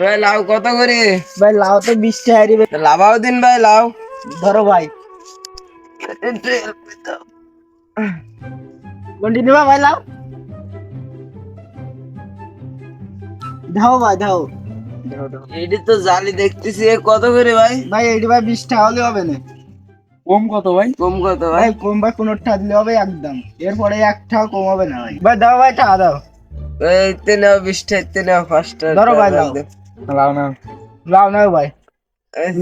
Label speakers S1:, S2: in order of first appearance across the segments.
S1: ভাই লাউ কত করে?
S2: ভাই লাউ তো 20 টাকা রে।
S1: লাভাও দিন ভাই লাউ।
S2: ধরো ভাই, কোনটি নিবা ভাই লাউ? দাও ভাই দাও।
S1: এটি তো জালি দেখতেছি, এ কত করে ভাই?
S2: ভাই এইটি ভাই 20 টাকা হলে হবে না।
S3: কম কত ভাই?
S1: কম কত ভাই?
S2: ভাই কম ভাই 15 টাকা দিলে হবে একদম, এরপরে 1 টাকা কম হবে না ভাই। ভাই দাও ভাই, টাকা দাও।
S1: এইতে নাও 20টা, এইতে নাও 5টা।
S2: ধরো ভাই লাউ।
S3: লাউ না।
S2: লাউ নাও ভাই।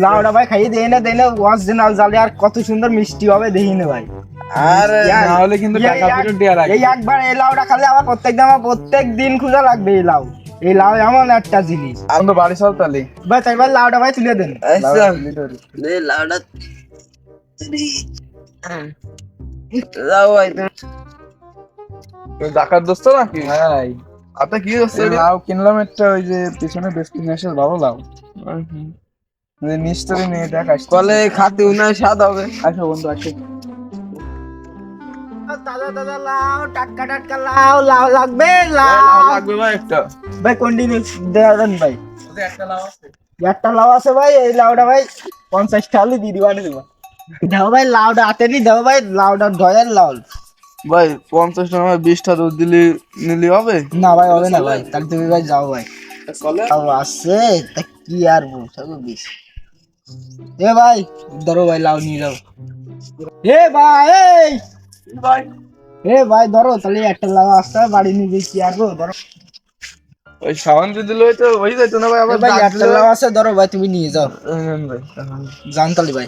S2: লাউটা ভাই খাইয়ে দেই না অরিজিনাল জালি, আর কত সুন্দর মিষ্টি হবে দেখি না ভাই।
S1: আর
S3: না হলে কিন্তু টাকা ফেরত দেয়া লাগবে।
S2: এই একবার এই লাউটা খালে আমার প্রত্যেক দিন খোঁজা লাগবে এই লাউ। এই লাউ এমন একটা জিনিস।
S3: এখন তো বাড়ি চল তাহলে।
S2: ভাই তাই ভাই লাউটা ভাই তুলে দেন।
S1: আচ্ছা দে লাউটা। যাও ভাই তুমি।
S3: তুই ডাকাত দোস্ত নাকি? ভাই আপনি কি দোস্ত? লাউ কিনলাম একটা, ওই যে পিছনে ডেস্টিনেশন ভালো লাউ। নিশ্চয়ই নিয়ে দেখ আসতে।
S1: কলে খাতে উনার স্বাদ হবে।
S3: আসো বন্ধু আসো।
S2: তাজা তাজা লাউ, টাটকা টাটকা লাউ। লাউ লাগবে
S3: লাউ
S2: লাউ।
S3: লাগবে ভাই একটা।
S2: ভাই কন্টিনিউ দেন ভাই।
S3: একটা লাউ আছে।
S2: একটা লাউ আছে ভাই, এই লাউটা ভাই 50 টাকা হলে দিয়ে দিবা দেবো। দাও ভাই লাউটা হাতে নি, দাও ভাই লাউটা ধয়ের লাউ।
S3: ভাই 50 টাকা 20টা দুধ দিলি নিলি হবে?
S2: না ভাই হবে না ভাই, তাহলে তুমি ভাই যাও ভাই।
S3: চলে।
S2: লাউ আছে তা কি আর বলছো বিশ। এ ভাই ধরো ভাই লাউ নিয়ে যাও। এ ভাই এই
S3: ভাই
S2: এ ভাই ধরো, তাহলে একটা লাউ আসতে বাড়ি নিয়ে গিয়ে কি আর ধরো।
S3: ওই সাবান যদি লই তো হয়ে যাইতো না ভাই?
S2: এ
S3: আবার
S2: ভাই
S3: ডাক
S2: একটা
S3: দিলে।
S2: লাউ আছে, ধরো ভাই তুমি নিয়ে যাও।
S3: নেন ভাই।
S2: জান তালি ভাই।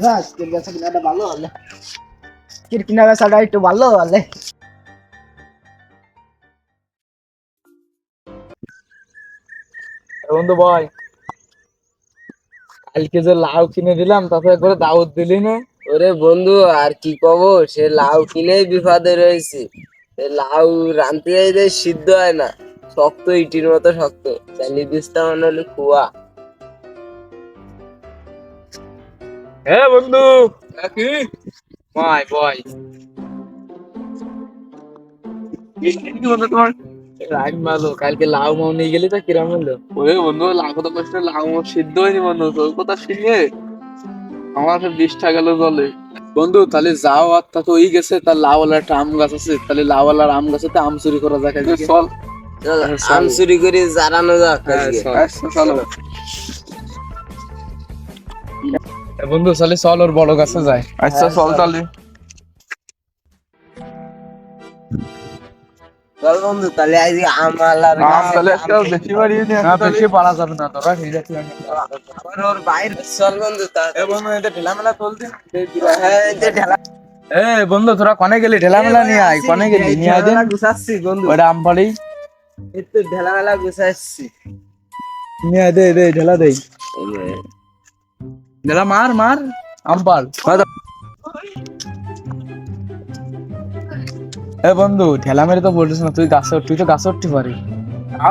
S2: যাস তোর কাছে কিনাটা ভালো হলে, কিনা বেচাটা একটু ভালো হলে।
S3: বন্ধু ভাই, কালকে যে লাউ কিনে দিলাম তাতে একবারে দাওয়াত দিলি না?
S1: ওরে বন্ধু আর কি কব, সে লাউ কিনেই বিপদে রয়েছে। লাউ রানতে যাইতে সিদ্ধ হয় না, শক্ত ইটির মতো শক্ত। চালি দিসটা মনে হলো কুয়া।
S3: হ্যাঁ বন্ধু কি ভাই ভাই কি বন্ধু তোমার রাগ মালো? কালকে লাউ মাও নিয়ে গেলি তা কিরাম হলো? ওরে বন্ধু লাউ তো কষ্ট, লাউ মাও সিদ্ধ হয়নি বন্ধু। তোর কথা শুনে আমার 20 টাকা গেল জলে। বন্ধু তাহলে যাও, আর তা তো ওই গেছে, তার লাউওয়ালা একটা আম গাছ আছে, তাহলে লাউওয়ালার আম গাছেতে আম চুরি করা যায়। চল
S1: আম চুরি করে জারানো যাক আজকে।
S3: চলো বন্ধু, তাহলে চল ওর বড় গাছে যায়। আচ্ছা চল তাহলে।
S1: চল বন্ধু তাহলে আজকে আম আলার
S3: বেশি বাড়িয়ে নিয়ে বেশি পারা যাবে না, তোরা ঠিক আছে।
S1: আবার ওর বাইরে চল বন্ধু
S3: বন্ধু এটা ঢেলা মেলা চলছে।
S1: হ্যাঁ এই যে ঢেলা
S3: এ বন্ধু তোরা কনে গেলি? ঢেলা মেলা নিয়ে আয়, কনে গেলি নিয়ে আয় দিন।
S1: গুছাচ্ছি বন্ধু,
S3: ওটা আম পাড়ি
S1: একটু ঢেলা মেলা গুছাচ্ছি।
S3: নিয়ে আয়, দে দে ঢেলা দেই, ঢেলা মার মার আম পাড়। এ বন্ধু ঢেলা মেরে তো বলছিস না, তুই তো গাছে উঠতে পারি।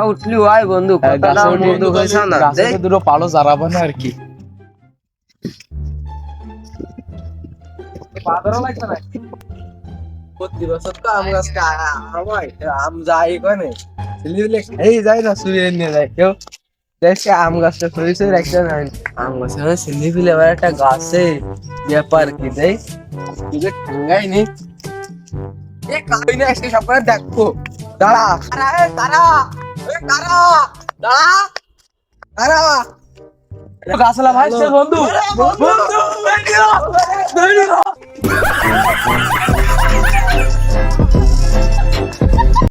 S1: উঠলি হয় বন্ধু, কতটা মধু হয়েছে না
S3: গাছে দুটো পালো জারাবো না আর কি।
S1: প্রতি বছর তো আম গাছ আম যাই কনে এই যায় না, চুরি নিয়ে যায় কেউ। দেখছে আম গাছটা সরিয়ে একটা আম গাছে সিন্ধি ফিলে এবার একটা গাছে ব্যাপার কি দেয় ঠাঙ্গাই নি আজকে সব করে দেখবো। দাঁড়া দাঁড়া দাঁড়া দাঁড়া দাঁড়া
S3: গাছলা ভাই বন্ধু বন্ধু